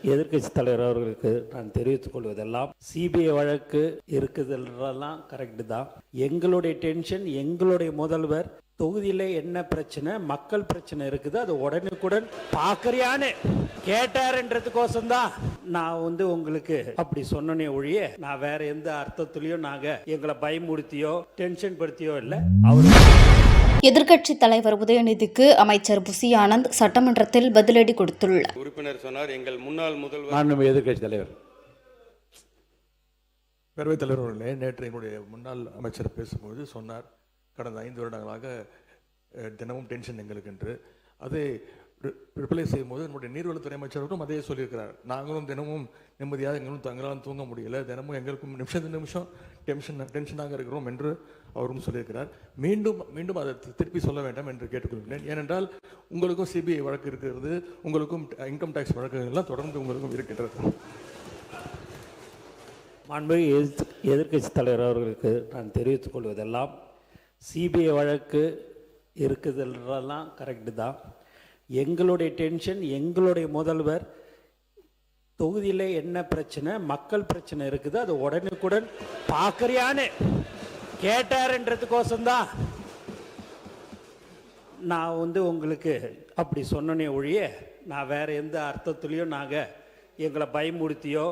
எதிர்க்கட்சி தலைவர் அவர்களுக்கு நான் தெரிவித்துக் கொள்வதெல்லாம் சிபிஐ வழக்கு இருக்குதெல்லாம் கரெக்டு தான். எங்களுடைய டென்ஷன், எங்களுடைய முதல்வர் தொகுதியில் என்ன பிரச்சனை, மக்கள் பிரச்சனை இருக்குது, அது உடனுக்குடன் பார்க்கறியான்னு கேட்டாருன்றதுக்கோசம் தான் நான் உங்களுக்கு அப்படி சொன்னனே ஒழிய நான் வேற எந்த அர்த்தத்திலையோ நாங்க எங்களை பயமுறுத்தியோ டென்ஷன் படுத்தியோ இல்லை. அவர் எதிர்க்கட்சி தலைவர் உதயநிதிக்கு அமைச்சர் புசி ஆனந்த் சட்டமன்றத்தில் பதிலடி கொடுத்துள்ளார். உறுப்பினர் சொன்னார், எங்கள் முன்னாள் முதல்வர் எதிர்க்கட்சி தலைவர் பேரவைத் தலைவர் அவர்களே, நேற்று என்னுடைய முன்னாள் அமைச்சர் பேசும்போது சொன்னார், கடந்த 5 வருடங்களாக தினமும் டென்ஷன் எங்களுக்கு என்று. அதை ரிப்ளை செய்யும்போது நம்முடைய நீர்வளத்துறை அமைச்சர்களும் அதே சொல்லியிருக்கிறார். நாங்களும் தினமும் நிம்மதியாக எங்களும் தங்களால் தூங்க முடியலை, தினமும் எங்களுக்கும் நிமிஷம் டென்ஷனாக இருக்கிறோம் என்று அவரும் சொல்லியிருக்கிறார். மீண்டும் அதை திருப்பி சொல்ல வேண்டாம் என்று கேட்டுக்கொள்கிறேன். ஏனென்றால் உங்களுக்கும் சிபிஐ வழக்கு இருக்கிறது, உங்களுக்கும் இன்கம் டேக்ஸ் வழக்குகள்லாம் தொடர்ந்து உங்களுக்கும் இருக்கின்றது. மாண்புமிகு எதிர்க்கட்சி தலைவர் அவர்களுக்கு நான் தெரிவித்துக் கொள்வதெல்லாம் சிபிஐ வழக்கு இருக்குதெல்லாம் கரெக்டு தான். எங்களுடைய டென்ஷன், எங்களுடைய முதல்வர் தொகுதியில் என்ன பிரச்சனை, மக்கள் பிரச்சனை இருக்குது, அது உடனுக்குடன் பார்க்கறியான்னு கேட்டாருன்றதுக்கோசம் தான் நான் உங்களுக்கு அப்படி சொன்னனே ஒழிய நான் வேற எந்த அர்த்தத்துலேயோ நாங்கள் எங்களை பயமுறுத்தியோ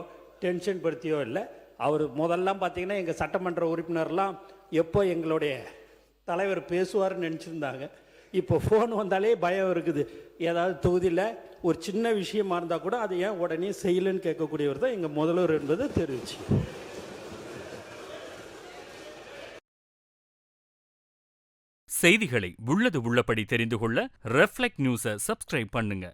டென்ஷன் படுத்தியோ இல்லை. அவர் முதல்லாம் பார்த்தீங்கன்னா எங்கள் சட்டமன்ற உறுப்பினர்லாம் எப்போ எங்களுடைய தலைவர் பேசுவார்னு நினச்சிருந்தாங்க. இப்போ ஃபோன் வந்தாலே பயம் இருக்குது. ஏதாவது தொகுதியில் ஒரு சின்ன விஷயமா இருந்தால் கூட அதை ஏன் உடனே செய்யலன்னு கேட்கக்கூடியவர் தான் எங்கள் முதல்வர் என்பதை தெரிவிச்சு. செய்திகளை உள்ளது உள்ளபடி தெரிந்து கொள்ள ரெஃப்ளெக்ட் நியூஸை சப்ஸ்கிரைப் பண்ணுங்க.